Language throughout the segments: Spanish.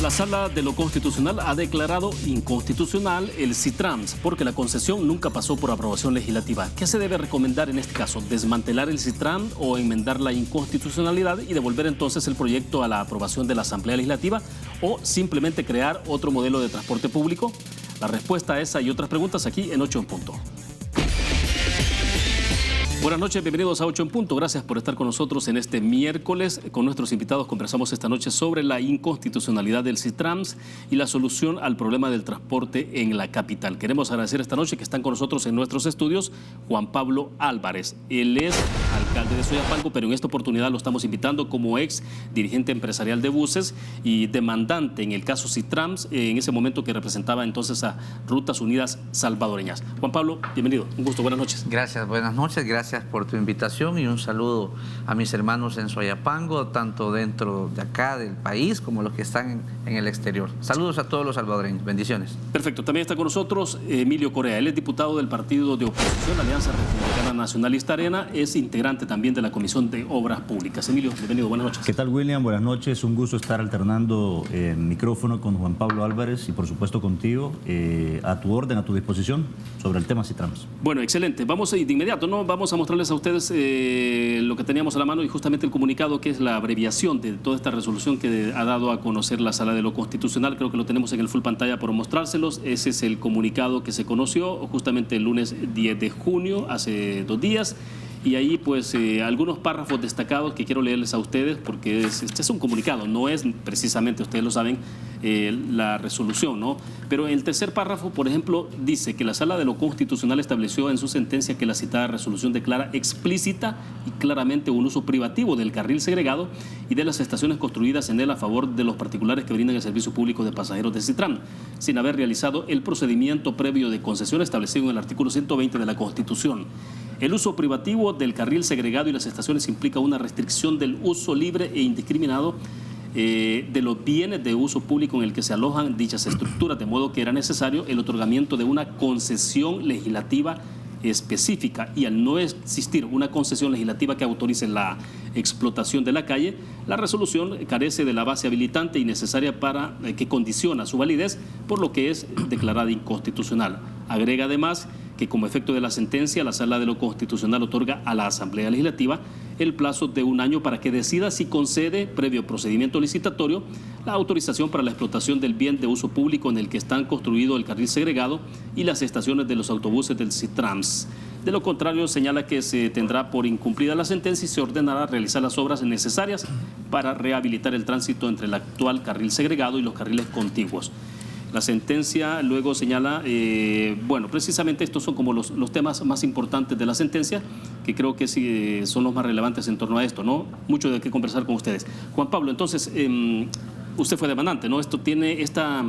La Sala de lo Constitucional ha declarado inconstitucional el CITRAMS porque la concesión nunca pasó por aprobación legislativa. ¿Qué se debe recomendar en este caso? ¿Desmantelar el CITRAMS o enmendar la inconstitucionalidad y devolver entonces el proyecto a la aprobación de la Asamblea Legislativa o simplemente crear otro modelo de transporte público? La respuesta a esa y otras preguntas aquí en 8 en punto. Buenas noches, bienvenidos a 8 en punto. Gracias por estar con nosotros en este miércoles. Con nuestros invitados conversamos esta noche sobre la inconstitucionalidad del CITRAMS y la solución al problema del transporte en la capital. Queremos agradecer esta noche que están con nosotros en nuestros estudios Juan Pablo Álvarez. Él es alcalde de Soyapango, pero en esta oportunidad lo estamos invitando como ex dirigente empresarial de buses y demandante en el caso CITRAMS, en ese momento que representaba entonces a Rutas Unidas Salvadoreñas. Juan Pablo, bienvenido. Un gusto, buenas noches. Gracias, buenas noches. Gracias por tu invitación y un saludo a mis hermanos en Soyapango, tanto dentro de acá del país como los que están en el exterior. Saludos a todos los salvadoreños. Bendiciones. Perfecto. También está con nosotros Emilio Correa. Él es diputado del partido de oposición Alianza Republicana Nacionalista Arena. Es integrante también de la Comisión de Obras Públicas. Emilio, bienvenido. Buenas noches. ¿Qué tal, William? Buenas noches. Un gusto estar alternando micrófono con Juan Pablo Álvarez y por supuesto contigo, a tu orden, a tu disposición sobre el tema CITRAMS. Bueno, excelente. Vamos a ir de inmediato, ¿no? Vamos a mostrarles a ustedes lo que teníamos a la mano y justamente el comunicado, que es la abreviación de toda esta resolución que ha dado a conocer la Sala de lo Constitucional. Creo que lo tenemos en el full pantalla por mostrárselos. Ese es el comunicado que se conoció justamente el lunes 10 de junio, hace 2 días. Y ahí pues algunos párrafos destacados que quiero leerles a ustedes porque este es un comunicado, no es precisamente, ustedes lo saben, la resolución, ¿no? Pero el tercer párrafo, por ejemplo, dice que la Sala de lo Constitucional estableció en su sentencia que la citada resolución declara explícita y claramente un uso privativo del carril segregado y de las estaciones construidas en él a favor de los particulares que brindan el servicio público de pasajeros de CITRAMS, sin haber realizado el procedimiento previo de concesión establecido en el artículo 120 de la Constitución. El uso privativo del carril segregado y las estaciones implica una restricción del uso libre e indiscriminado de los bienes de uso público en el que se alojan dichas estructuras, de modo que era necesario el otorgamiento de una concesión legislativa específica, y al no existir una concesión legislativa que autorice la explotación de la calle, la resolución carece de la base habilitante y necesaria para que condiciona su validez, por lo que es declarada inconstitucional. Agrega además que como efecto de la sentencia, la Sala de lo Constitucional otorga a la Asamblea Legislativa el plazo de 1 año para que decida si concede, previo procedimiento licitatorio, la autorización para la explotación del bien de uso público en el que están construidos el carril segregado y las estaciones de los autobuses del CITRAMS. De lo contrario, señala que se tendrá por incumplida la sentencia y se ordenará realizar las obras necesarias para rehabilitar el tránsito entre el actual carril segregado y los carriles contiguos. La sentencia luego señala, bueno, precisamente estos son como los temas más importantes de la sentencia, que creo que sí, son los más relevantes en torno a esto, ¿no? Mucho de qué conversar con ustedes. Juan Pablo, entonces, usted fue demandante, ¿no? Esta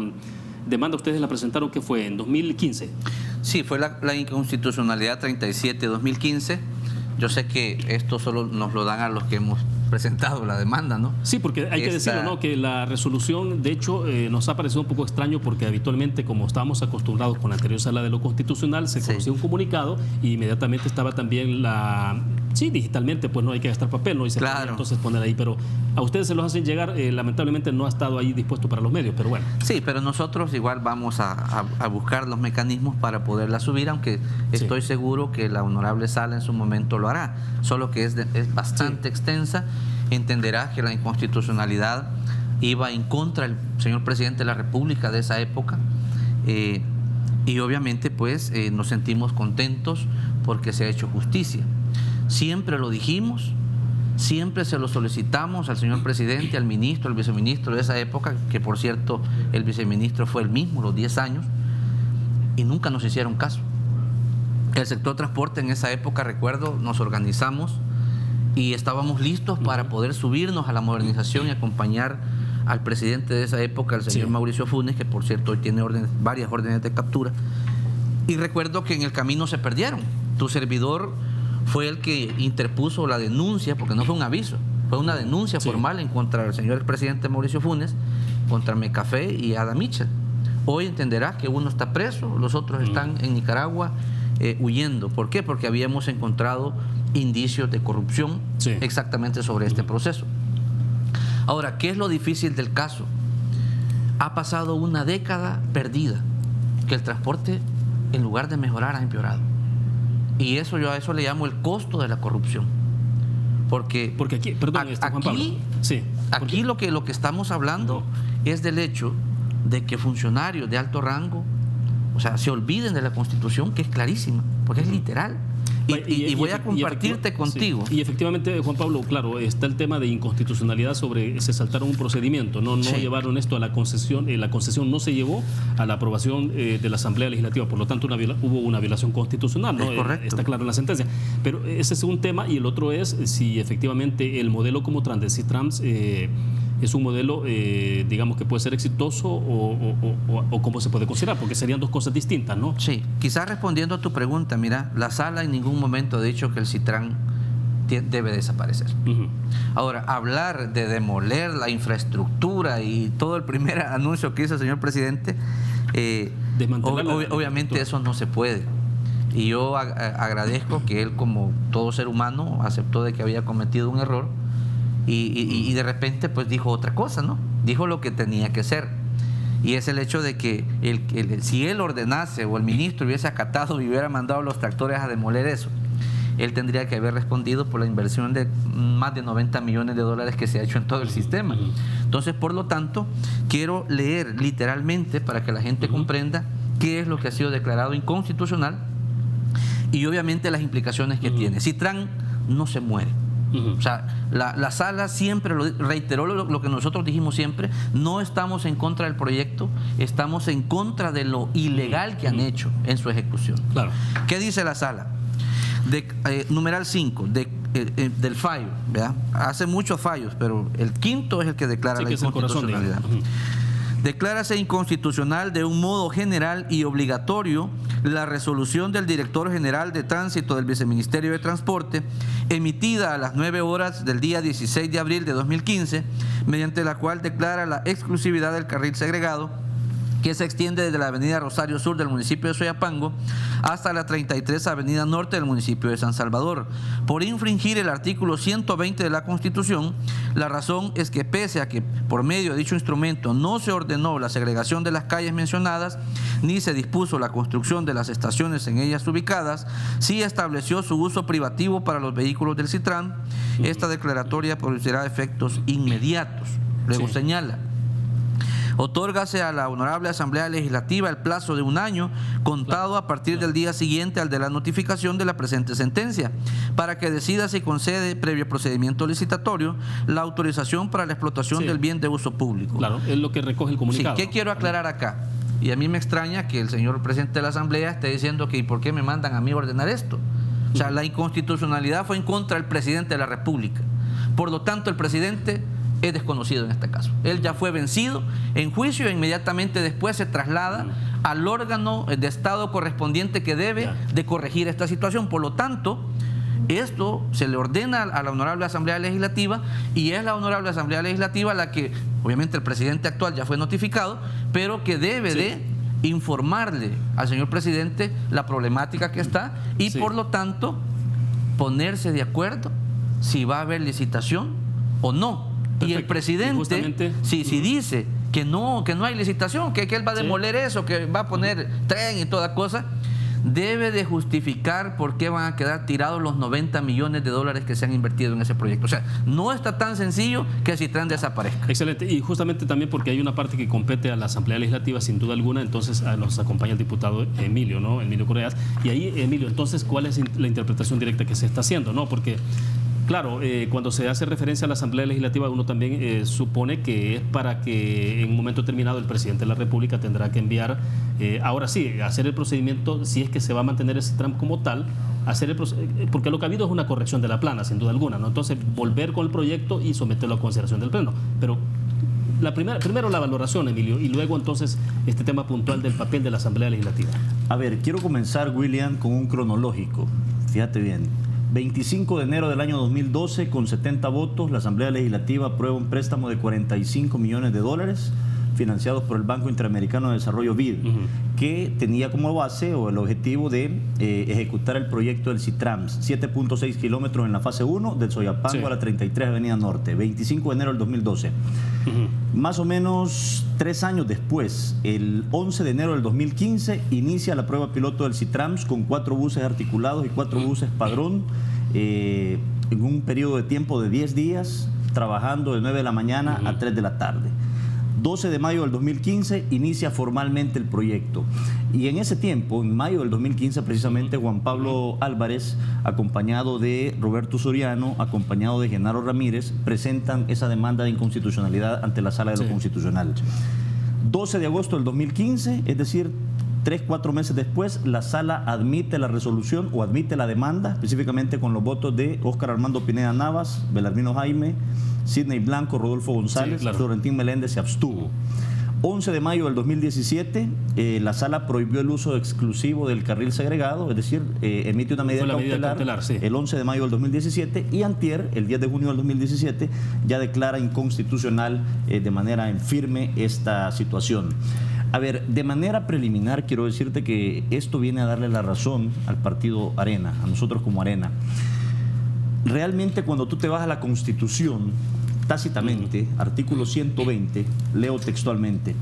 demanda ustedes la presentaron, ¿qué fue? ¿En 2015? Sí, fue la inconstitucionalidad 37-2015. Yo sé que esto solo nos lo dan a los que hemos presentado la demanda, ¿no? Sí, porque hay que decirlo, ¿no? Que la resolución, de hecho, nos ha parecido un poco extraño porque habitualmente, como estábamos acostumbrados con la anterior Sala de lo Constitucional, se conocía un comunicado y inmediatamente estaba también sí, digitalmente, pues no hay que gastar papel, ¿no? Y se puede entonces poner ahí, pero a ustedes se los hacen llegar, lamentablemente no ha estado ahí dispuesto para los medios, pero bueno. Sí, pero nosotros igual vamos a buscar los mecanismos para poderla subir, aunque estoy seguro que la honorable Sala en su momento lo hará, solo que es bastante extensa. Entenderás que la inconstitucionalidad iba en contra del señor presidente de la República de esa época, y obviamente pues nos sentimos contentos porque se ha hecho justicia. Siempre lo dijimos, siempre se lo solicitamos al señor presidente, al ministro, al viceministro de esa época, que por cierto el viceministro fue el mismo los 10 años, y nunca nos hicieron caso. El sector transporte en esa época, recuerdo, nos organizamos y estábamos listos para poder subirnos a la modernización y acompañar al presidente de esa época, el señor Mauricio Funes, que por cierto hoy tiene varias órdenes de captura. Y recuerdo que en el camino se perdieron. Tu servidor fue el que interpuso la denuncia, porque no fue un aviso, fue una denuncia formal en contra del señor presidente Mauricio Funes, contra Mecafé y Ada Mitchell. Hoy entenderás que uno está preso, los otros están en Nicaragua huyendo. ¿Por qué? Porque habíamos encontrado indicios de corrupción exactamente sobre este proceso. Ahora, ¿qué es lo difícil del caso? ha pasado una década perdida, que el transporte, en lugar de mejorar, ha empeorado. Y eso yo a eso le llamo el costo de la corrupción. Porque aquí, perdón, Juan Pablo. Sí, aquí lo que estamos hablando es del hecho de que funcionarios de alto rango, o sea, se olviden de la Constitución, que es clarísima, porque es literal. Y voy a compartirte contigo. Sí. Y efectivamente, Juan Pablo, claro, está el tema de inconstitucionalidad sobre se saltaron un procedimiento, no llevaron esto a la concesión no se llevó a la aprobación de la Asamblea Legislativa, por lo tanto hubo una violación constitucional, ¿no? Es correcto. Está claro en la sentencia. Pero ese es un tema, y el otro es si efectivamente el modelo como Transdecitrans es un modelo, digamos, que puede ser exitoso o cómo se puede considerar, porque serían dos cosas distintas, ¿no? Sí, quizás respondiendo a tu pregunta, mira, la sala en ningún momento ha dicho que el Citran debe desaparecer. Ahora, hablar de demoler la infraestructura y todo el primer anuncio que hizo el señor presidente, obviamente eso no se puede. Y yo agradezco que él, como todo ser humano, aceptó de que había cometido un error y de repente pues dijo otra cosa, ¿no? Dijo lo que tenía que ser. Y es el hecho de que si él ordenase o el ministro hubiese acatado y hubiera mandado a los tractores a demoler eso, él tendría que haber respondido por la inversión de más de 90 millones de dólares que se ha hecho en todo el sistema. Entonces, por lo tanto, quiero leer literalmente para que la gente comprenda qué es lo que ha sido declarado inconstitucional y obviamente las implicaciones que tiene. Citran no se muere. O sea, la sala siempre reiteró lo que nosotros dijimos siempre: no estamos en contra del proyecto, estamos en contra de lo ilegal que han hecho en su ejecución. Claro. ¿Qué dice la sala? Numeral 5 del fallo, ¿verdad? Hace muchos fallos, pero el quinto es el que declara la inconstitucionalidad. Declárase inconstitucional de un modo general y obligatorio la resolución del director general de tránsito del Viceministerio de Transporte, emitida a las 9 horas del día 16 de abril de 2015, mediante la cual declara la exclusividad del carril segregado, que se extiende desde la avenida Rosario Sur del municipio de Soyapango hasta la 33 avenida Norte del municipio de San Salvador, por infringir el artículo 120 de la Constitución. La razón es que, pese a que por medio de dicho instrumento no se ordenó la segregación de las calles mencionadas, ni se dispuso la construcción de las estaciones en ellas ubicadas, sí estableció su uso privativo para los vehículos del Citran. Esta declaratoria producirá efectos inmediatos. Luego señala: otórgase a la Honorable Asamblea Legislativa el plazo de 1 año, contado a partir del día siguiente al de la notificación de la presente sentencia, para que decida si concede, previo procedimiento licitatorio, la autorización para la explotación del bien de uso público. Claro, es lo que recoge el comunicado. Sí, ¿qué quiero aclarar acá? Y a mí me extraña que el señor presidente de la Asamblea esté diciendo que ¿y por qué me mandan a mí a ordenar esto? O sea, la inconstitucionalidad fue en contra del presidente de la República. Por lo tanto, el presidente es desconocido en este caso. Él ya fue vencido en juicio e inmediatamente después se traslada al órgano de Estado correspondiente que debe de corregir esta situación. Por lo tanto, esto se le ordena a la Honorable Asamblea Legislativa y es la Honorable Asamblea Legislativa la que, obviamente el presidente actual ya fue notificado, pero que debe de informarle al señor presidente la problemática que está y por lo tanto ponerse de acuerdo si va a haber licitación o no. Perfecto. Y el presidente, si dice que no hay licitación, que él va a demoler eso, que va a poner tren y toda cosa, debe de justificar por qué van a quedar tirados los 90 millones de dólares que se han invertido en ese proyecto. O sea, no está tan sencillo que el Citran desaparezca. Excelente. Y justamente también porque hay una parte que compete a la Asamblea Legislativa, sin duda alguna, entonces nos acompaña el diputado Emilio, ¿no? Emilio Correas. Y ahí, Emilio, entonces, ¿cuál es la interpretación directa que se está haciendo, ¿no? Porque claro, cuando se hace referencia a la Asamblea Legislativa, uno también supone que es para que en un momento determinado el presidente de la República tendrá que enviar, ahora sí, hacer el procedimiento, si es que se va a mantener ese tramo como tal, porque lo que ha habido es una corrección de la plana, sin duda alguna, ¿no? Entonces, volver con el proyecto y someterlo a consideración del Pleno. Pero primero la valoración, Emilio, y luego entonces este tema puntual del papel de la Asamblea Legislativa. A ver, quiero comenzar, William, con un cronológico. Fíjate bien. 25 de enero del año 2012, con 70 votos, la Asamblea Legislativa aprueba un préstamo de 45 millones de dólares, financiados por el Banco Interamericano de Desarrollo BID, que tenía como base o el objetivo de ejecutar el proyecto del CITRAMS, 7.6 kilómetros en la fase 1, del Soyapango a la 33 Avenida Norte, 25 de enero del 2012. Más o menos 3 años después, el 11 de enero del 2015, inicia la prueba piloto del CITRAMS con 4 buses articulados y 4 buses padrón, en un periodo de tiempo de 10 días, trabajando de 9 de la mañana a 3 de la tarde. 12 de mayo del 2015 inicia formalmente el proyecto. Y en ese tiempo, en mayo del 2015 precisamente, Juan Pablo Álvarez, acompañado de Roberto Soriano, acompañado de Genaro Ramírez, presentan esa demanda de inconstitucionalidad ante la Sala de lo Constitucional. 12 de agosto del 2015, es decir, 3-4 meses después, la Sala admite la resolución o admite la demanda, específicamente con los votos de Óscar Armando Pineda Navas, Belarmino Jaime, Sidney Blanco, Rodolfo González, Florentín Meléndez se abstuvo. 11 de mayo del 2017, la Sala prohibió el uso exclusivo del carril segregado, es decir, emite una medida cautelar el 11 de mayo del 2017 y antier, el 10 de junio del 2017, ya declara inconstitucional de manera en firme esta situación. A ver, de manera preliminar quiero decirte que esto viene a darle la razón al partido Arena, a nosotros como Arena. Realmente cuando tú te vas a la Constitución, tácitamente, artículo 120, leo textualmente: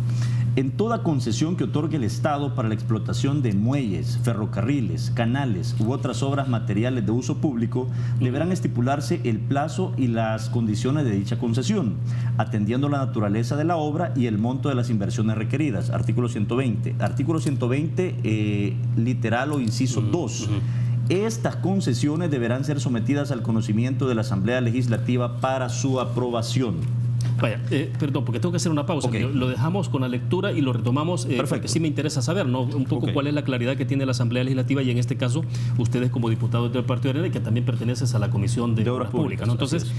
en toda concesión que otorgue el Estado para la explotación de muelles, ferrocarriles, canales u otras obras materiales de uso público, deberán estipularse el plazo y las condiciones de dicha concesión, atendiendo la naturaleza de la obra y el monto de las inversiones requeridas. Artículo 120. Artículo 120, literal o inciso 2. Estas concesiones deberán ser sometidas al conocimiento de la Asamblea Legislativa para su aprobación. Vaya, perdón, porque tengo que hacer una pausa. Okay. Lo dejamos con la lectura y lo retomamos, porque sí me interesa saber, ¿no? Un poco cuál es la claridad que tiene la Asamblea Legislativa y en este caso ustedes como diputados del Partido Arena y que también perteneces a la Comisión de Obras Públicas, ¿no? Entonces,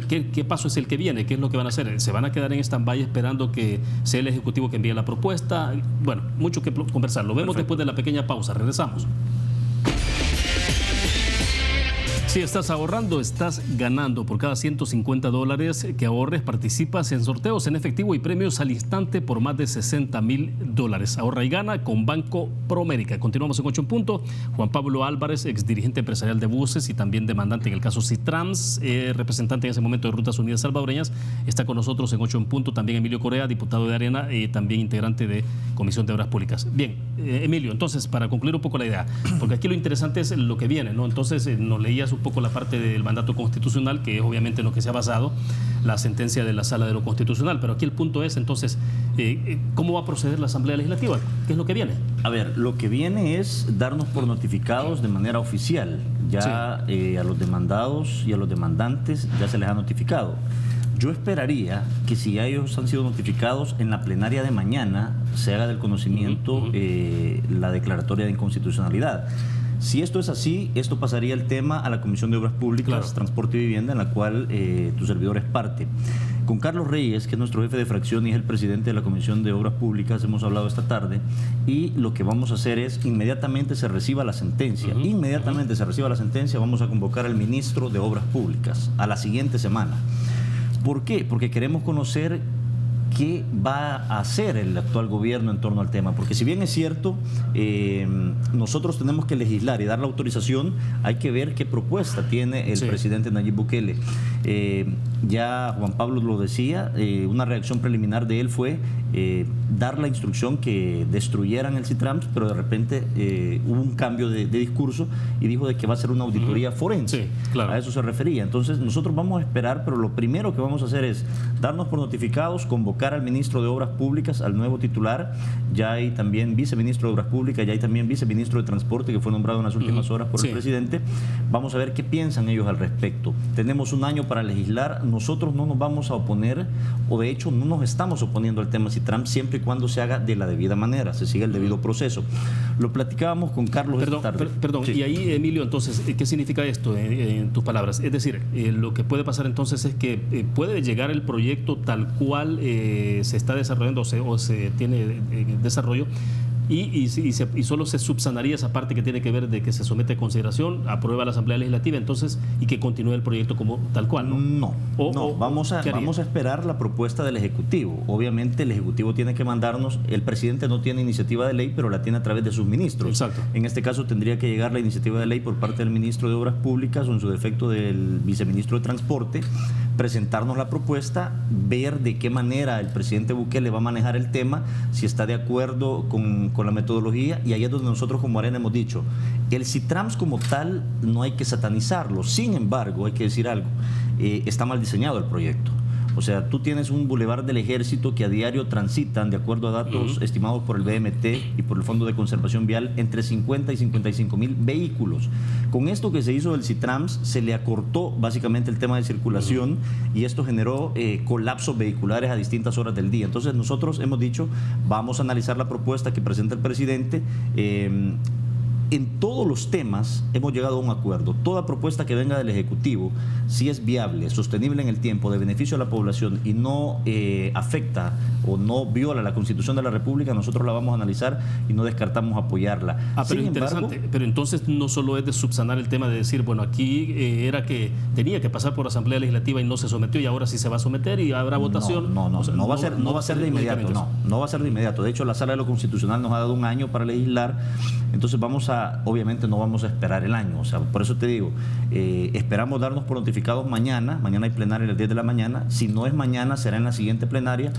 ¿qué paso es el que viene? ¿Qué es lo que van a hacer? ¿Se van a quedar en stand-by esperando que sea el Ejecutivo que envíe la propuesta? Bueno, mucho que conversar. Lo vemos después de la pequeña pausa. Regresamos. Si estás ahorrando, estás ganando. Por cada $150 que ahorres, participas en sorteos en efectivo y premios al instante por más de $60,000. Ahorra y gana con Banco Promérica. Continuamos en 8 en punto. Juan Pablo Álvarez, exdirigente empresarial de buses y también demandante en el caso CITRAMS, representante en ese momento de Rutas Unidas Salvadoreñas, está con nosotros en 8 en punto. También Emilio Correa, diputado de Arena, también integrante de Comisión de Obras Públicas. Bien, Emilio, entonces, para concluir un poco la idea, porque aquí lo interesante es lo que viene, ¿no? Entonces, nos leías un poco la parte del mandato constitucional, que es obviamente en lo que se ha basado la sentencia de la Sala de lo Constitucional, pero aquí el punto es entonces, ¿cómo va a proceder la Asamblea Legislativa? ¿Qué es lo que viene? A ver, lo que viene es darnos por notificados de manera oficial. Ya a los demandados y a los demandantes ya se les ha notificado. Yo esperaría que si ya ellos han sido notificados, en la plenaria de mañana se haga del conocimiento la declaratoria de inconstitucionalidad. Si esto es así, esto pasaría el tema a la Comisión de Obras Públicas, Transporte y Vivienda, en la cual tu servidor es parte. Con Carlos Reyes, que es nuestro jefe de fracción y es el presidente de la Comisión de Obras Públicas, hemos hablado esta tarde y lo que vamos a hacer es, inmediatamente se reciba la sentencia, inmediatamente se reciba la sentencia, vamos a convocar al ministro de Obras Públicas a la siguiente semana. ¿Por qué? Porque queremos conocer qué va a hacer el actual gobierno en torno al tema, porque si bien es cierto, nosotros tenemos que legislar y dar la autorización, hay que ver qué propuesta tiene el presidente Nayib Bukele. Ya Juan Pablo lo decía, una reacción preliminar de él fue dar la instrucción que destruyeran el CITRAMS, pero de repente hubo un cambio de discurso y dijo de que va a ser una auditoría forense. A eso se refería. Entonces nosotros vamos a esperar, pero lo primero que vamos a hacer es darnos por notificados, convocar al ministro de Obras Públicas, al nuevo titular. Ya hay también viceministro de Obras Públicas, ya hay también viceministro de Transporte que fue nombrado en las últimas horas por el presidente. Vamos a ver qué piensan ellos al respecto. Tenemos un año para legislar. Nosotros no nos vamos a oponer, o de hecho no nos estamos oponiendo al tema CITRAMS, siempre y cuando se haga de la debida manera, se siga el debido proceso. Lo platicábamos con Carlos esta tarde. Perdón, y ahí, Emilio, entonces, ¿qué significa esto en tus palabras? Es decir, lo que puede pasar entonces es que puede llegar el proyecto tal cual se está desarrollando o se tiene en desarrollo, y solo se subsanaría esa parte que tiene que ver de que se somete a consideración, aprueba la Asamblea Legislativa, entonces, y que continúe el proyecto como tal cual, ¿no? Vamos a esperar la propuesta del Ejecutivo. Obviamente el Ejecutivo tiene que mandarnos, el presidente no tiene iniciativa de ley, pero la tiene a través de sus ministros. Exacto. En este caso tendría que llegar la iniciativa de ley por parte del ministro de Obras Públicas o en su defecto del viceministro de Transporte, presentarnos la propuesta, ver de qué manera el presidente Bukele va a manejar el tema, si está de acuerdo con la metodología, y ahí es donde nosotros como Arena hemos dicho, el CITRAMS como tal no hay que satanizarlo, sin embargo hay que decir algo, está mal diseñado el proyecto. O sea, tú tienes un bulevar del Ejército que a diario transitan, de acuerdo a datos estimados por el BMT y por el Fondo de Conservación Vial, entre 50 y 55 mil vehículos. Con esto que se hizo del CITRAMS, se le acortó básicamente el tema de circulación y esto generó colapsos vehiculares a distintas horas del día. Entonces nosotros hemos dicho, vamos a analizar la propuesta que presenta el presidente. En todos los temas hemos llegado a un acuerdo. Toda propuesta que venga del Ejecutivo, si es viable, sostenible en el tiempo, de beneficio a la población y no afecta o no viola la Constitución de la República, nosotros la vamos a analizar y no descartamos apoyarla. Pero Sin interesante. embargo, pero entonces no solo es de subsanar el tema de decir, bueno, aquí era que tenía que pasar por Asamblea Legislativa y no se sometió y ahora sí se va a someter y habrá votación. No va a ser de inmediato. No va a ser de inmediato. De hecho, la Sala de lo Constitucional nos ha dado un año para legislar. Entonces obviamente no vamos a esperar el año. O sea, por eso te digo, esperamos darnos por notificados mañana. Mañana hay plenaria a las 10 de la mañana. Si no es mañana, será en la siguiente plenaria.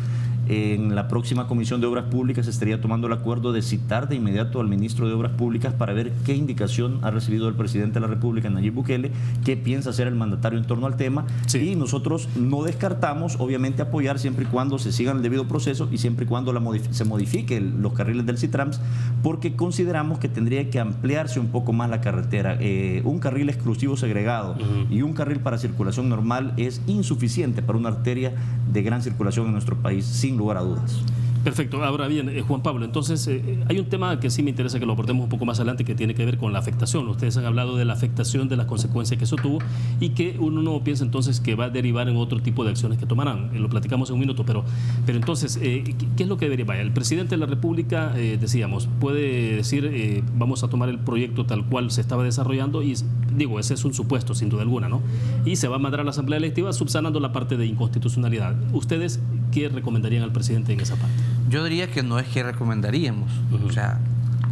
En la próxima Comisión de Obras Públicas se estaría tomando el acuerdo de citar de inmediato al ministro de Obras Públicas para ver qué indicación ha recibido el presidente de la República, Nayib Bukele, qué piensa hacer el mandatario en torno al tema. Sí. Y nosotros no descartamos, obviamente, apoyar siempre y cuando se siga el debido proceso y siempre y cuando se modifique los carriles del CITRAMS, porque consideramos que tendría que ampliarse un poco más la carretera. Un carril exclusivo segregado y un carril para circulación normal es insuficiente para una arteria de gran circulación en nuestro país, sin lugar a dudas. Perfecto. Ahora bien, Juan Pablo, entonces hay un tema que sí me interesa que lo abordemos un poco más adelante, que tiene que ver con la afectación. Ustedes han hablado de la afectación, de las consecuencias que eso tuvo y que uno no piensa entonces que va a derivar en otro tipo de acciones que tomarán. Lo platicamos en un minuto, pero entonces, ¿qué es lo que debería? Vaya, el presidente de la República, decíamos, puede decir, vamos a tomar el proyecto tal cual se estaba desarrollando y, digo, ese es un supuesto, sin duda alguna, ¿no? Y se va a mandar a la Asamblea Legislativa subsanando la parte de inconstitucionalidad. ¿Ustedes qué recomendarían al presidente en esa parte? Yo diría que no es que recomendaríamos. O sea,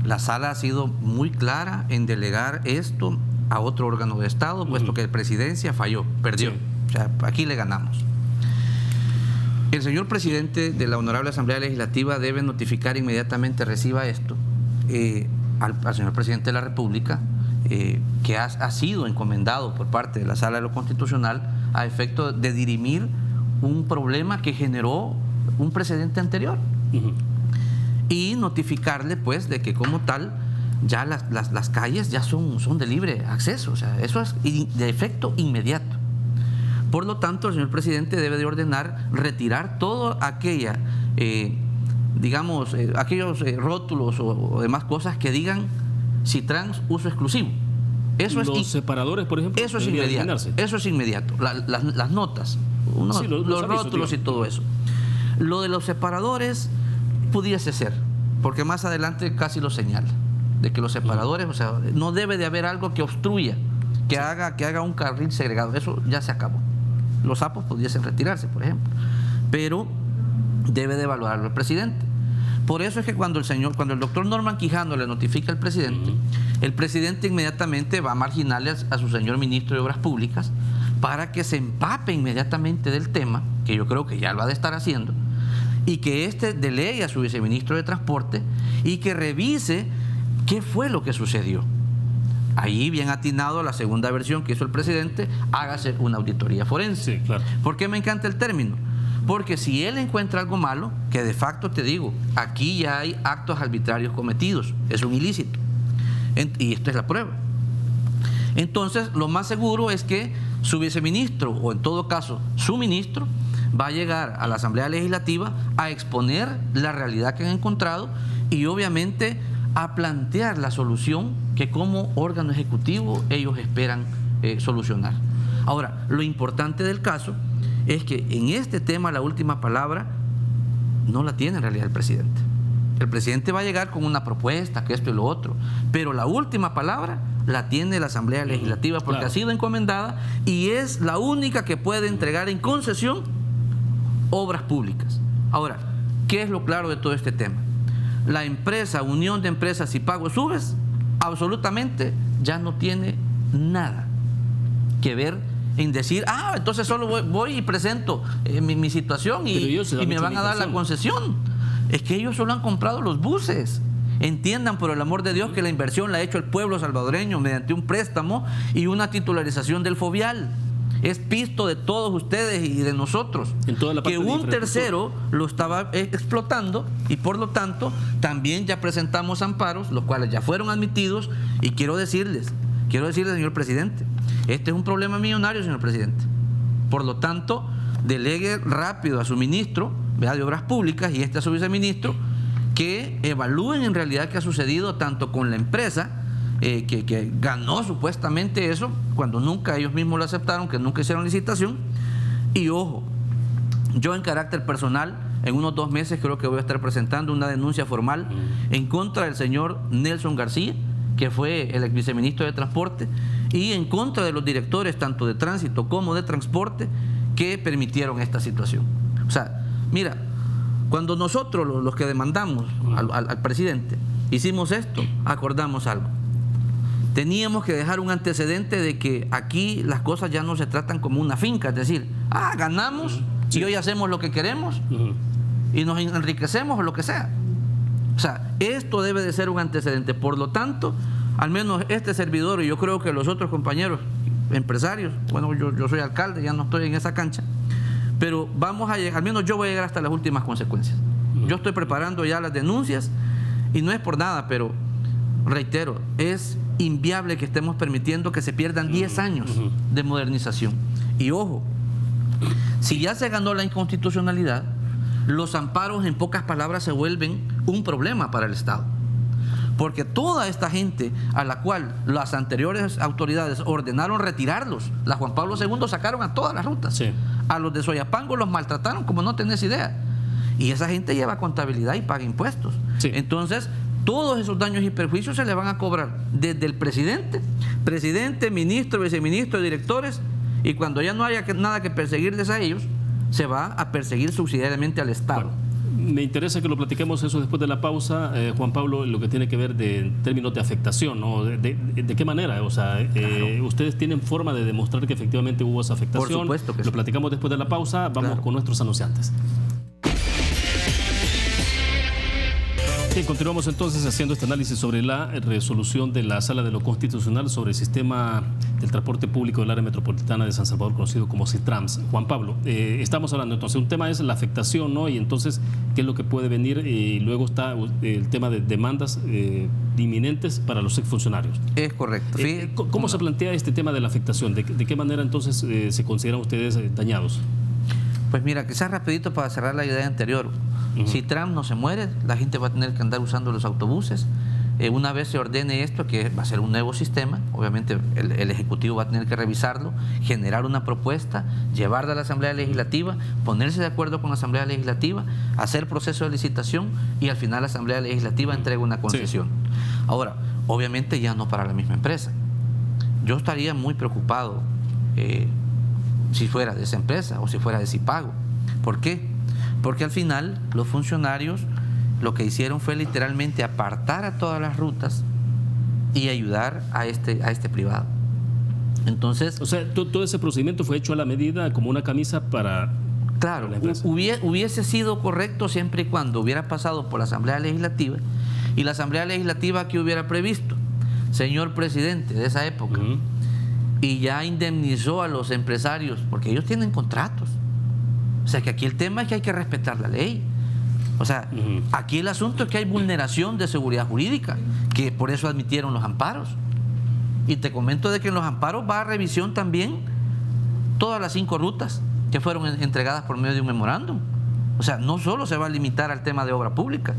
la sala ha sido muy clara en delegar esto a otro órgano de Estado, puesto que la presidencia falló, perdió. Sí. O sea, aquí le ganamos. El señor presidente de la Honorable Asamblea Legislativa debe notificar inmediatamente, reciba esto, al señor presidente de la República, que ha sido encomendado por parte de la Sala de lo Constitucional a efecto de dirimir un problema que generó un precedente anterior. Y notificarle pues de que como tal ya las calles ya son de libre acceso, o sea, eso es de efecto inmediato. Por lo tanto, el señor presidente debe de ordenar retirar toda aquella aquellos rótulos o demás cosas que digan CITRAMS uso exclusivo. Los separadores, por ejemplo, eso es inmediato. Eso es inmediato. Las notas, sí, los rótulos y todo eso. Lo de los separadores pudiese ser, porque más adelante casi lo señala, de que los separadores, o sea, no debe de haber algo que obstruya, que haga un carril segregado. Eso ya se acabó. Los sapos pudiesen retirarse, por ejemplo, pero debe de evaluarlo el presidente. Por eso es que cuando el doctor Norman Quijano le notifica al presidente, el presidente inmediatamente va a marginarle a su señor ministro de Obras Públicas para que se empape inmediatamente del tema, que yo creo que ya lo ha de estar haciendo, y que éste delegue a su viceministro de Transporte y que revise qué fue lo que sucedió. Ahí, bien atinado a la segunda versión que hizo el presidente, hágase una auditoría forense. Sí, claro. ¿Por qué me encanta el término? Porque si él encuentra algo malo, que de facto te digo, aquí ya hay actos arbitrarios cometidos, es un ilícito, y esta es la prueba. Entonces, lo más seguro es que su viceministro, o en todo caso su ministro, va a llegar a la Asamblea Legislativa a exponer la realidad que han encontrado y obviamente a plantear la solución que como órgano ejecutivo ellos esperan solucionar. Ahora, lo importante del caso es que en este tema la última palabra no la tiene en realidad el presidente. El presidente va a llegar con una propuesta, que esto y lo otro, pero la última palabra la tiene la Asamblea Legislativa porque claro, ha sido encomendada y es la única que puede entregar en concesión obras públicas. Ahora, ¿qué es lo claro de todo este tema? La empresa, Unión de Empresas y Pago Subes, absolutamente ya no tiene nada que ver en decir, entonces solo voy y presento mi situación y me van a dar la concesión. Es que ellos solo han comprado los buses. Entiendan, por el amor de Dios, que la inversión la ha hecho el pueblo salvadoreño mediante un préstamo y una titularización del Fovial. Es pisto de todos ustedes y de nosotros, en toda la parte que de un tercero lo estaba explotando, y por lo tanto también ya presentamos amparos, los cuales ya fueron admitidos. Y quiero decirles, señor presidente, este es un problema millonario, señor presidente. Por lo tanto, delegue rápido a su ministro de Obras Públicas y a su viceministro que evalúen en realidad qué ha sucedido tanto con la empresa que ganó supuestamente eso, cuando nunca ellos mismos lo aceptaron, que nunca hicieron licitación. Y ojo, yo en carácter personal, en unos 2 meses creo que voy a estar presentando una denuncia formal en contra del señor Nelson García, que fue el ex viceministro de Transporte, y en contra de los directores tanto de tránsito como de transporte que permitieron esta situación. O sea, mira, cuando nosotros los que demandamos al presidente hicimos esto, acordamos algo. Teníamos que dejar un antecedente de que aquí las cosas ya no se tratan como una finca, es decir, ganamos y hoy hacemos lo que queremos y nos enriquecemos o lo que sea. O sea, esto debe de ser un antecedente. Por lo tanto, al menos este servidor, y yo creo que los otros compañeros empresarios, bueno, yo soy alcalde, ya no estoy en esa cancha, pero vamos a llegar, al menos yo voy a llegar hasta las últimas consecuencias. Yo estoy preparando ya las denuncias y no es por nada, pero reitero, es inviable que estemos permitiendo que se pierdan 10 años de modernización. Y ojo, si ya se ganó la inconstitucionalidad, los amparos en pocas palabras se vuelven un problema para el Estado. Porque toda esta gente a la cual las anteriores autoridades ordenaron retirarlos, la Juan Pablo II sacaron a todas las rutas. Sí. A los de Soyapango los maltrataron como no tenés idea. Y esa gente lleva contabilidad y paga impuestos. Sí. Entonces, todos esos daños y perjuicios se le van a cobrar desde el presidente, ministro, viceministro, directores, y cuando ya no haya nada que perseguirles a ellos, se va a perseguir subsidiariamente al Estado. Bueno, me interesa que lo platiquemos eso después de la pausa, Juan Pablo, lo que tiene que ver en términos de afectación, ¿no? ¿De qué manera? O sea, claro, ¿ustedes tienen forma de demostrar que efectivamente hubo esa afectación? Por supuesto que sí. Lo platicamos después de la pausa, vamos claro con nuestros anunciantes. Bien, continuamos entonces haciendo este análisis sobre la resolución de la Sala de lo Constitucional sobre el sistema del transporte público del área metropolitana de San Salvador, conocido como CITRAMS. Juan Pablo, estamos hablando entonces, un tema es la afectación, ¿no? Y entonces, ¿qué es lo que puede venir? Y luego está el tema de demandas inminentes para los exfuncionarios. Es correcto. ¿Cómo se plantea este tema de la afectación? ¿De qué manera entonces se consideran ustedes dañados? Pues mira, quizás rapidito para cerrar la idea anterior. Si Trump no se muere, la gente va a tener que andar usando los autobuses. Una vez se ordene esto, que va a ser un nuevo sistema, obviamente el Ejecutivo va a tener que revisarlo, generar una propuesta, llevarla a la Asamblea Legislativa, ponerse de acuerdo con la Asamblea Legislativa, hacer proceso de licitación y al final la Asamblea Legislativa entrega una concesión. Sí. Ahora, obviamente ya no para la misma empresa. Yo estaría muy preocupado si fuera de esa empresa o si fuera de Cipago. ¿Por qué? Porque al final los funcionarios lo que hicieron fue literalmente apartar a todas las rutas y ayudar a este privado. Entonces, o sea, todo ese procedimiento fue hecho a la medida, como una camisa para... Claro, hubiese sido correcto siempre y cuando hubiera pasado por la Asamblea Legislativa, y la Asamblea Legislativa que hubiera previsto, señor presidente de esa época, y ya indemnizó a los empresarios, porque ellos tienen contratos. O sea, que aquí el tema es que hay que respetar la ley. O sea, aquí el asunto es que hay vulneración de seguridad jurídica, que por eso admitieron los amparos. Y te comento de que en los amparos va a revisión también todas las 5 rutas que fueron entregadas por medio de un memorándum. O sea, no solo se va a limitar al tema de obra pública.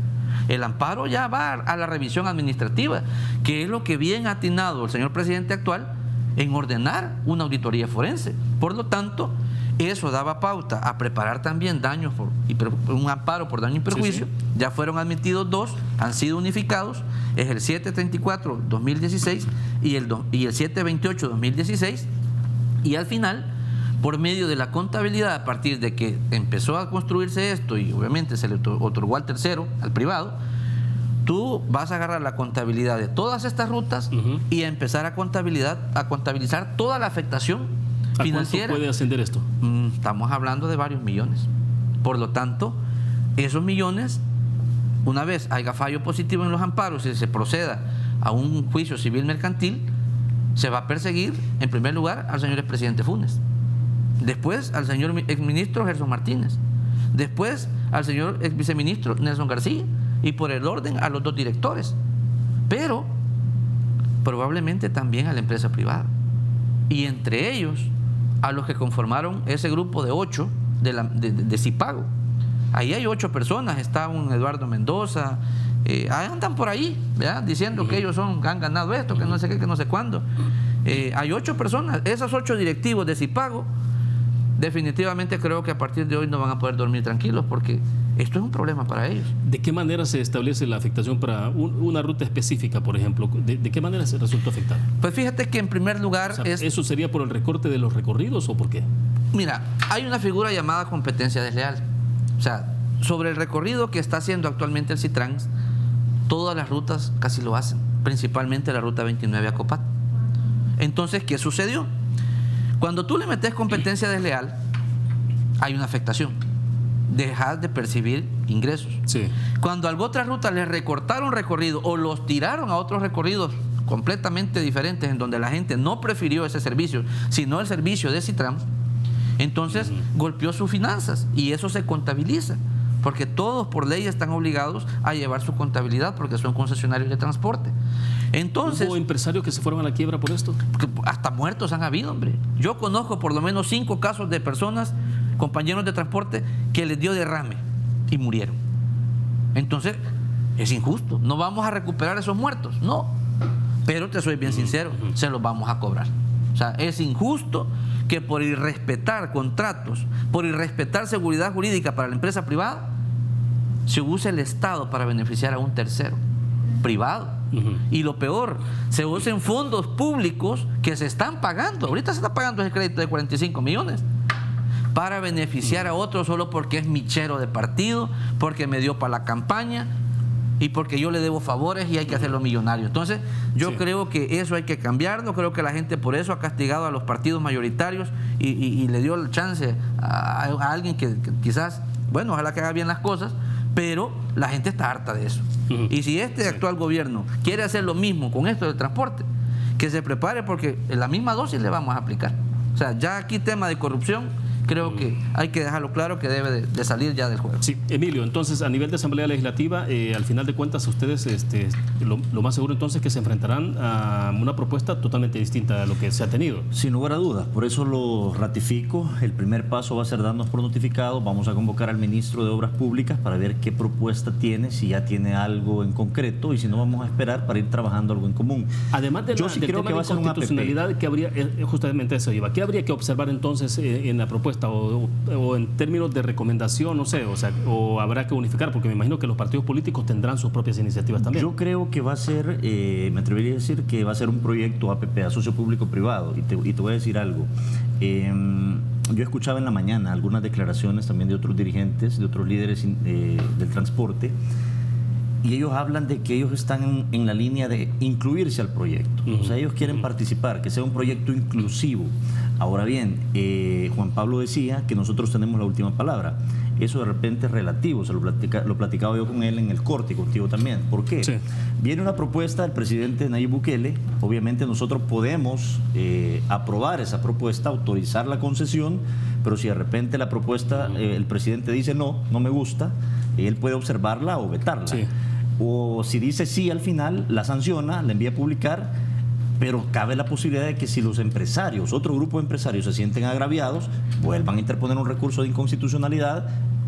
El amparo ya va a la revisión administrativa, que es lo que bien ha atinado el señor presidente actual en ordenar una auditoría forense. Por lo tanto, Eso daba pauta a preparar también un amparo por daño y perjuicio. Sí. Ya fueron admitidos 2, han sido unificados, es el 734-2016 y el 728-2016, y al final, por medio de la contabilidad, a partir de que empezó a construirse esto y obviamente se le otorgó al tercero, al privado, tú vas a agarrar la contabilidad de todas estas rutas y a empezar a contabilizar toda la afectación financiera. ¿A cuánto puede ascender esto? Estamos hablando de varios millones. Por lo tanto, esos millones, una vez haya fallo positivo en los amparos y se proceda a un juicio civil mercantil, se va a perseguir, en primer lugar, al señor expresidente Funes, después al señor exministro Gerson Martínez, después al señor exviceministro Nelson García, y por el orden a los 2 directores, pero probablemente también a la empresa privada, y entre ellos a los que conformaron ese grupo de 8 de Cipago. Ahí hay 8 personas, está un Eduardo Mendoza, andan por ahí, ¿verdad?, diciendo que ellos han ganado esto, que no sé qué, que no sé cuándo. Hay 8 personas, esos 8 directivos de Cipago, definitivamente creo que a partir de hoy no van a poder dormir tranquilos, porque esto es un problema para ellos. ¿De qué manera se establece la afectación para una ruta específica, por ejemplo? ¿De qué manera se resultó afectada? Pues fíjate que en primer lugar ¿eso sería por el recorte de los recorridos o por qué? Mira, hay una figura llamada competencia desleal. O sea, sobre el recorrido que está haciendo actualmente el Citrans, todas las rutas casi lo hacen, principalmente la ruta 29 a Copat. Entonces, ¿qué sucedió? Cuando tú le metes competencia desleal, hay una afectación. Dejas de percibir ingresos. Sí. Cuando a otras rutas les recortaron recorrido o los tiraron a otros recorridos completamente diferentes, en donde la gente no prefirió ese servicio, sino el servicio de Citrans, entonces golpeó sus finanzas, y eso se contabiliza, porque todos por ley están obligados a llevar su contabilidad, porque son concesionarios de transporte. Entonces, ¿hubo empresarios que se fueron a la quiebra por esto? Hasta muertos han habido, hombre. Yo conozco por lo menos 5 casos de personas, compañeros de transporte, que les dio derrame y murieron. Entonces, es injusto. No vamos a recuperar esos muertos, no. Pero te soy bien sincero, se los vamos a cobrar. O sea, es injusto que por irrespetar contratos, por irrespetar seguridad jurídica para la empresa privada, se use el Estado para beneficiar a un tercero privado. Y lo peor, se usen fondos públicos que se están pagando. Ahorita se está pagando ese crédito de 45 millones para beneficiar a otros solo porque es michero de partido, porque me dio para la campaña y porque yo le debo favores y hay que hacerlo millonario. Entonces, yo creo que eso hay que cambiarlo. Creo que la gente por eso ha castigado a los partidos mayoritarios y le dio el chance a alguien que quizás, bueno, ojalá que haga bien las cosas, pero la gente está harta de eso. Y si este actual gobierno quiere hacer lo mismo con esto del transporte, que se prepare, porque en la misma dosis le vamos a aplicar. O sea, ya aquí tema de corrupción, creo que hay que dejarlo claro que debe de salir ya del juego. Sí, Emilio, entonces a nivel de Asamblea Legislativa, al final de cuentas ustedes lo más seguro entonces que se enfrentarán a una propuesta totalmente distinta a lo que se ha tenido. Sin lugar a dudas, por eso lo ratifico. El primer paso va a ser darnos por notificado. Vamos a convocar al ministro de Obras Públicas para ver qué propuesta tiene, si ya tiene algo en concreto, y si no, vamos a esperar para ir trabajando algo en común. Además de Yo sí creo que va a ser una constitucionalidad, que habría, justamente eso iba, ¿qué habría que observar entonces en la propuesta? O en términos de recomendación, no sé, o habrá que unificar, porque me imagino que los partidos políticos tendrán sus propias iniciativas también. Yo creo que va a ser, me atrevería a decir que va a ser un proyecto APP, Asocio Público-Privado, y te voy a decir algo. Yo escuchaba en la mañana algunas declaraciones también de otros dirigentes, de otros líderes del transporte, y ellos hablan de que ellos están en la línea de incluirse al proyecto. O sea, ellos quieren participar, que sea un proyecto inclusivo. Ahora bien, Juan Pablo decía que nosotros tenemos la última palabra. Eso de repente es relativo, lo platicaba yo con él en el corte y contigo también. ¿Por qué? Sí. Viene una propuesta del presidente Nayib Bukele, obviamente nosotros podemos aprobar esa propuesta, autorizar la concesión, pero si de repente la propuesta, el presidente dice no me gusta, él puede observarla o vetarla. Sí. O si dice sí al final, la sanciona, la envía a publicar, pero cabe la posibilidad de que si los empresarios, otro grupo de empresarios se sienten agraviados, vuelvan a interponer un recurso de inconstitucionalidad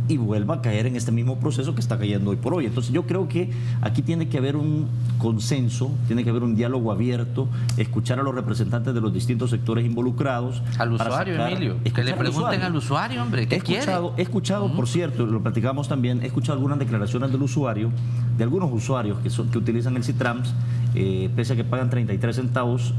y vuelva a caer en este mismo proceso que está cayendo hoy por hoy. Entonces yo creo que aquí tiene que haber un consenso, tiene que haber un diálogo abierto, escuchar a los representantes de los distintos sectores involucrados. Al usuario, Emilio, que le pregunten al usuario, hombre, ¿qué quiere? He escuchado, por cierto, lo platicamos también, he escuchado algunas declaraciones del usuario, de algunos usuarios que utilizan el Citrams, pese a que pagan 33 centavos,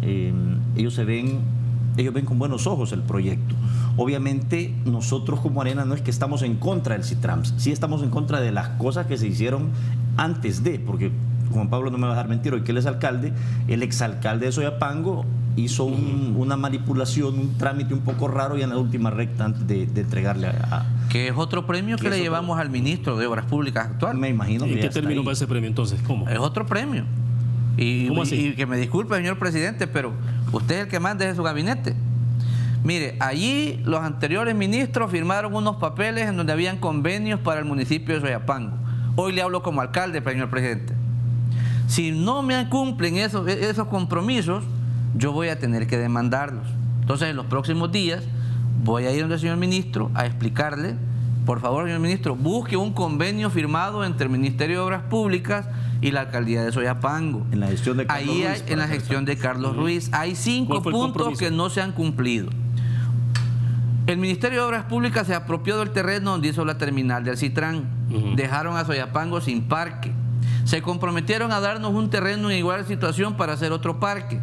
ellos ven con buenos ojos el proyecto. Obviamente nosotros como Arena no es que estamos en contra del Citrams, sí estamos en contra de las cosas que se hicieron antes de, porque Juan Pablo no me va a dejar mentir, hoy que él es alcalde, el exalcalde de Soyapango hizo una manipulación, un trámite un poco raro y en la última recta antes de entregarle a... Que es otro premio que le llevamos al ministro de Obras Públicas actual. Me imagino que ¿En qué término va ese premio entonces? ¿Cómo? Es otro premio. ¿Cómo así? Y que me disculpe, señor presidente, pero usted es el que manda de su gabinete. Mire, allí los anteriores ministros firmaron unos papeles en donde habían convenios para el municipio de Soyapango. Hoy le hablo como alcalde, señor presidente. Si no me cumplen esos compromisos, yo voy a tener que demandarlos. Entonces, en los próximos días voy a ir donde el señor ministro a explicarle, por favor, señor ministro, busque un convenio firmado entre el Ministerio de Obras Públicas y la alcaldía de Soyapango. En la gestión de Carlos Ruiz. Ahí en la gestión de Carlos Ruiz hay 5 puntos que no se han cumplido. El Ministerio de Obras Públicas se apropió del terreno donde hizo la terminal del Citrán. Dejaron a Soyapango sin parque. Se comprometieron a darnos un terreno en igual situación para hacer otro parque.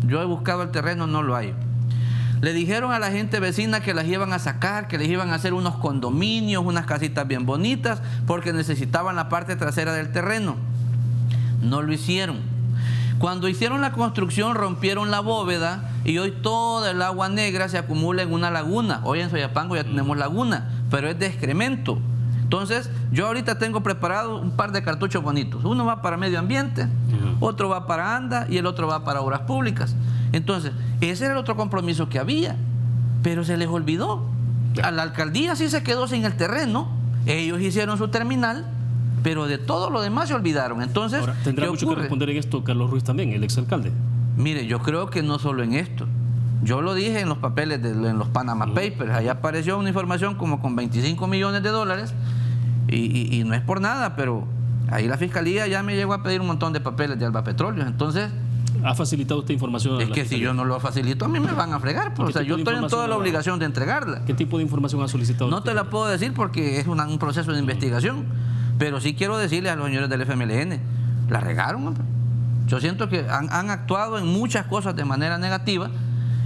Yo he buscado el terreno, no lo hay. Le dijeron a la gente vecina que las iban a sacar, que les iban a hacer unos condominios, unas casitas bien bonitas, porque necesitaban la parte trasera del terreno. No lo hicieron. Cuando hicieron la construcción rompieron la bóveda y hoy toda el agua negra se acumula en una laguna. Hoy en Soyapango ya tenemos laguna, pero es de excremento. Entonces, yo ahorita tengo preparado un par de cartuchos bonitos. Uno va para medio ambiente, otro va para ANDA y el otro va para obras públicas. Entonces, ese era el otro compromiso que había, pero se les olvidó. A la alcaldía sí se quedó sin el terreno, ellos hicieron su terminal, pero de todo lo demás se olvidaron. Entonces, ahora, tendrá mucho que responder en esto Carlos Ruiz también, el exalcalde. Mire, yo creo que no solo en esto. Yo lo dije en los papeles, en los Panama Papers. Allá apareció una información como con 25 millones de dólares y no es por nada, pero ahí la fiscalía ya me llegó a pedir un montón de papeles de Alba Petróleos. Entonces, ¿ha facilitado esta información? Es que si yo no lo facilito, a mí me van a fregar. Pues, o sea, yo estoy en toda la obligación de entregarla. ¿Qué tipo de información ha solicitado? No te la puedo decir porque es un proceso de investigación, pero sí quiero decirle a los señores del FMLN, la regaron, hombre. Yo siento que han actuado en muchas cosas de manera negativa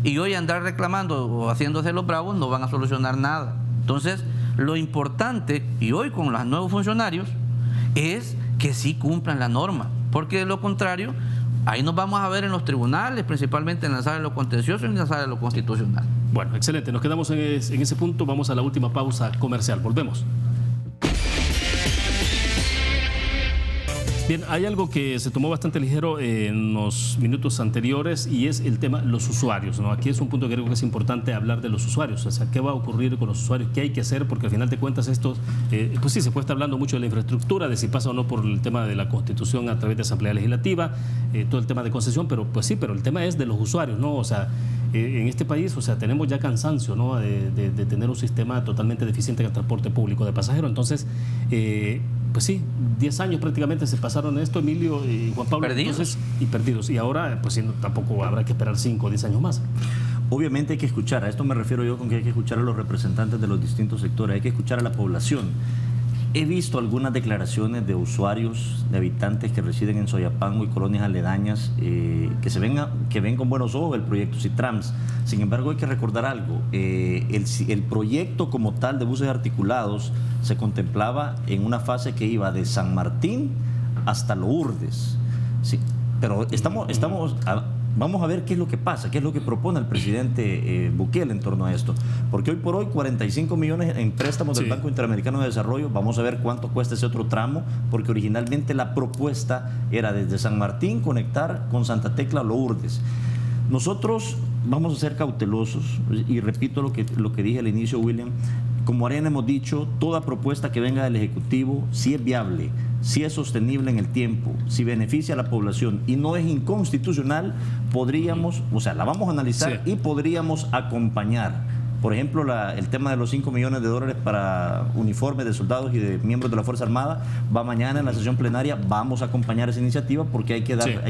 y hoy andar reclamando o haciéndose los bravos no van a solucionar nada. Entonces, lo importante, y hoy con los nuevos funcionarios, es que sí cumplan la norma, porque de lo contrario, ahí nos vamos a ver en los tribunales, principalmente en la sala de lo contencioso y en la sala de lo constitucional. Bueno, excelente. Nos quedamos en ese punto. Vamos a la última pausa comercial. Volvemos. Bien, hay algo que se tomó bastante ligero en los minutos anteriores y es el tema de los usuarios, ¿no? Aquí es un punto que creo que es importante hablar de los usuarios, o sea, qué va a ocurrir con los usuarios, qué hay que hacer, porque al final de cuentas esto, pues sí, se puede estar hablando mucho de la infraestructura, de si pasa o no por el tema de la Constitución a través de Asamblea Legislativa, todo el tema de concesión, pero pues sí, pero el tema es de los usuarios, ¿no? O sea, en este país, o sea, tenemos ya cansancio, ¿no? de tener un sistema totalmente deficiente en el transporte público de pasajeros, entonces, pues sí, 10 años prácticamente se pasaron esto, Emilio y Juan Pablo. Perdidos. Perdidos. Y ahora, pues sí, tampoco habrá que esperar 5 o 10 años más. Obviamente hay que escuchar, a esto me refiero yo con que hay que escuchar a los representantes de los distintos sectores, hay que escuchar a la población. He visto algunas declaraciones de usuarios, de habitantes que residen en Soyapango y colonias aledañas que ven con buenos ojos el proyecto Citrams. Sin embargo, hay que recordar algo. El proyecto como tal de buses articulados se contemplaba en una fase que iba de San Martín hasta Lourdes. Sí, pero vamos a ver qué es lo que pasa, qué es lo que propone el presidente Bukele en torno a esto. Porque hoy por hoy 45 millones en préstamos del Banco Interamericano de Desarrollo, vamos a ver cuánto cuesta ese otro tramo, porque originalmente la propuesta era desde San Martín conectar con Santa Tecla a Lourdes. Nosotros vamos a ser cautelosos, y repito lo que dije al inicio, William. Como Arena hemos dicho, toda propuesta que venga del Ejecutivo, si es viable, si es sostenible en el tiempo, si beneficia a la población y no es inconstitucional, podríamos, o sea, la vamos a analizar y podríamos acompañar Por ejemplo, el tema de los 5 millones de dólares para uniformes de soldados y de miembros de la Fuerza Armada va mañana en la sesión plenaria. Vamos a acompañar esa iniciativa porque hay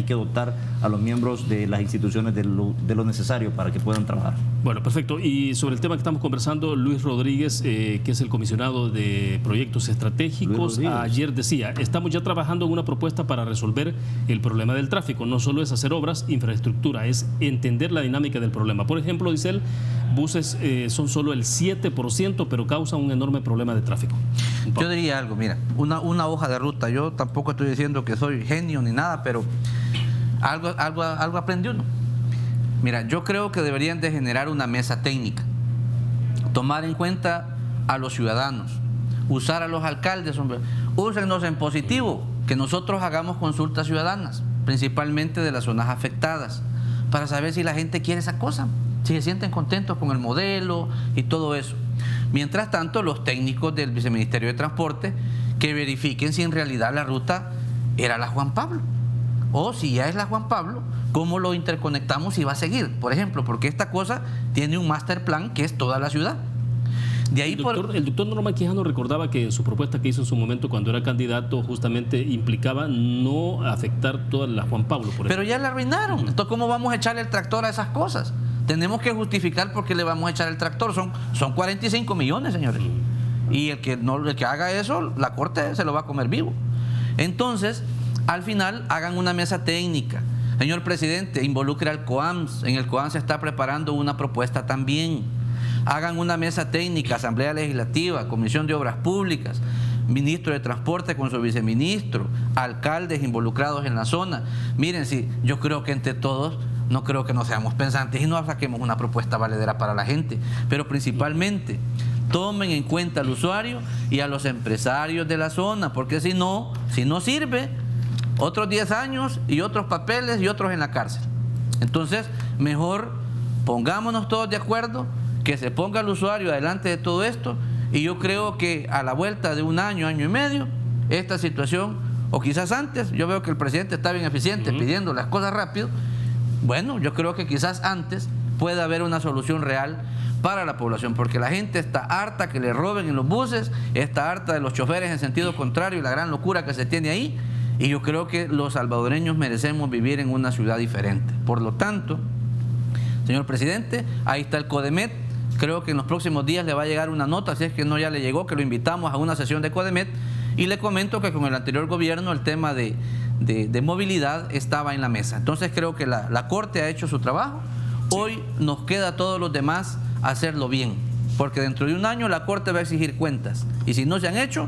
que dotar a los miembros de las instituciones de lo necesario para que puedan trabajar. Bueno, perfecto. Y sobre el tema que estamos conversando, Luis Rodríguez, que es el comisionado de proyectos estratégicos, ayer decía, estamos ya trabajando en una propuesta para resolver el problema del tráfico. No solo es hacer obras, infraestructura, es entender la dinámica del problema. Por ejemplo, dice él, buses son solo el 7%, pero causan un enorme problema de tráfico. Yo diría algo, mira, una hoja de ruta. Yo tampoco estoy diciendo que soy genio ni nada, pero algo aprendí uno. Mira, yo creo que deberían de generar una mesa técnica, tomar en cuenta a los ciudadanos, usar a los alcaldes, hombre, úsenos en positivo, que nosotros hagamos consultas ciudadanas, principalmente de las zonas afectadas, para saber si la gente quiere esa cosa, si se sienten contentos con el modelo y todo eso. Mientras tanto, los técnicos del Viceministerio de Transporte que verifiquen si en realidad la ruta era la Juan Pablo, o si ya es la Juan Pablo, cómo lo interconectamos y va a seguir, por ejemplo, porque esta cosa tiene un master plan que es toda la ciudad. De ahí el doctor Norman Quijano recordaba que en su propuesta que hizo en su momento cuando era candidato justamente implicaba no afectar toda la Juan Pablo. Por pero ya la arruinaron. Entonces, ¿cómo vamos a echarle el tractor a esas cosas? Tenemos que justificar por qué le vamos a echar el tractor. Son 45 millones, señores. Y el que haga eso, la Corte se lo va a comer vivo. Entonces, al final, hagan una mesa técnica. Señor presidente, involucre al COAMS. En el COAMS se está preparando una propuesta también. Hagan una mesa técnica, Asamblea Legislativa, Comisión de Obras Públicas, Ministro de Transporte con su viceministro, alcaldes involucrados en la zona. Miren, sí, yo creo que entre todos, no creo que no seamos pensantes y no saquemos una propuesta valedera para la gente, pero principalmente tomen en cuenta al usuario y a los empresarios de la zona, porque si no sirve, otros 10 años y otros papeles y otros en la cárcel. Entonces, mejor pongámonos todos de acuerdo, que se ponga el usuario adelante de todo esto, y yo creo que a la vuelta de un año, año y medio, esta situación, o quizás antes, yo veo que el presidente está bien eficiente pidiendo las cosas rápido. Bueno, yo creo que quizás antes puede haber una solución real para la población, porque la gente está harta que le roben en los buses, está harta de los choferes en sentido contrario y la gran locura que se tiene ahí, y yo creo que los salvadoreños merecemos vivir en una ciudad diferente. Por lo tanto, señor presidente, ahí está el CODEMET. Creo que en los próximos días le va a llegar una nota, si es que no ya le llegó, que lo invitamos a una sesión de CODEMET, y le comento que con el anterior gobierno el tema de movilidad estaba en la mesa. Entonces creo que la Corte ha hecho su trabajo. Hoy nos queda a todos los demás hacerlo bien, porque dentro de un año la Corte va a exigir cuentas, y si no se han hecho,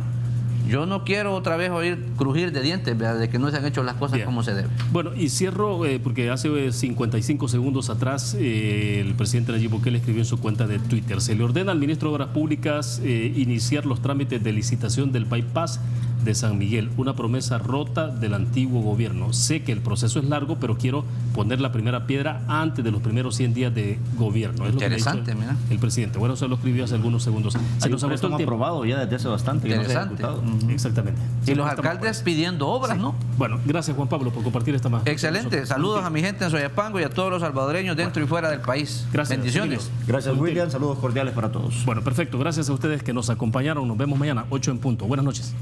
yo no quiero otra vez oír crujir de dientes, ¿verdad?, de que no se han hecho las cosas como se debe. Bueno, y cierro porque hace 55 segundos atrás el presidente Nayib Bukele escribió en su cuenta de Twitter: se le ordena al ministro de Obras Públicas iniciar los trámites de licitación del bypass de San Miguel, una promesa rota del antiguo gobierno. Sé que el proceso es largo, pero quiero poner la primera piedra antes de los primeros 100 días de gobierno. Es interesante, lo que mira. El presidente. Bueno, se lo escribió hace algunos segundos. Se nos ha aprobado ya desde hace bastante. Interesante. Exactamente. Y los alcaldes pidiendo obras, ¿no? Bueno, gracias Juan Pablo por compartir esta más. Excelente. Saludos a mi gente en Soyapango y a todos los salvadoreños dentro y fuera del país. Gracias. Bendiciones. Gracias, William. Saludos cordiales para todos. Bueno, perfecto. Gracias a ustedes que nos acompañaron. Nos vemos mañana, 8 en punto. Buenas noches.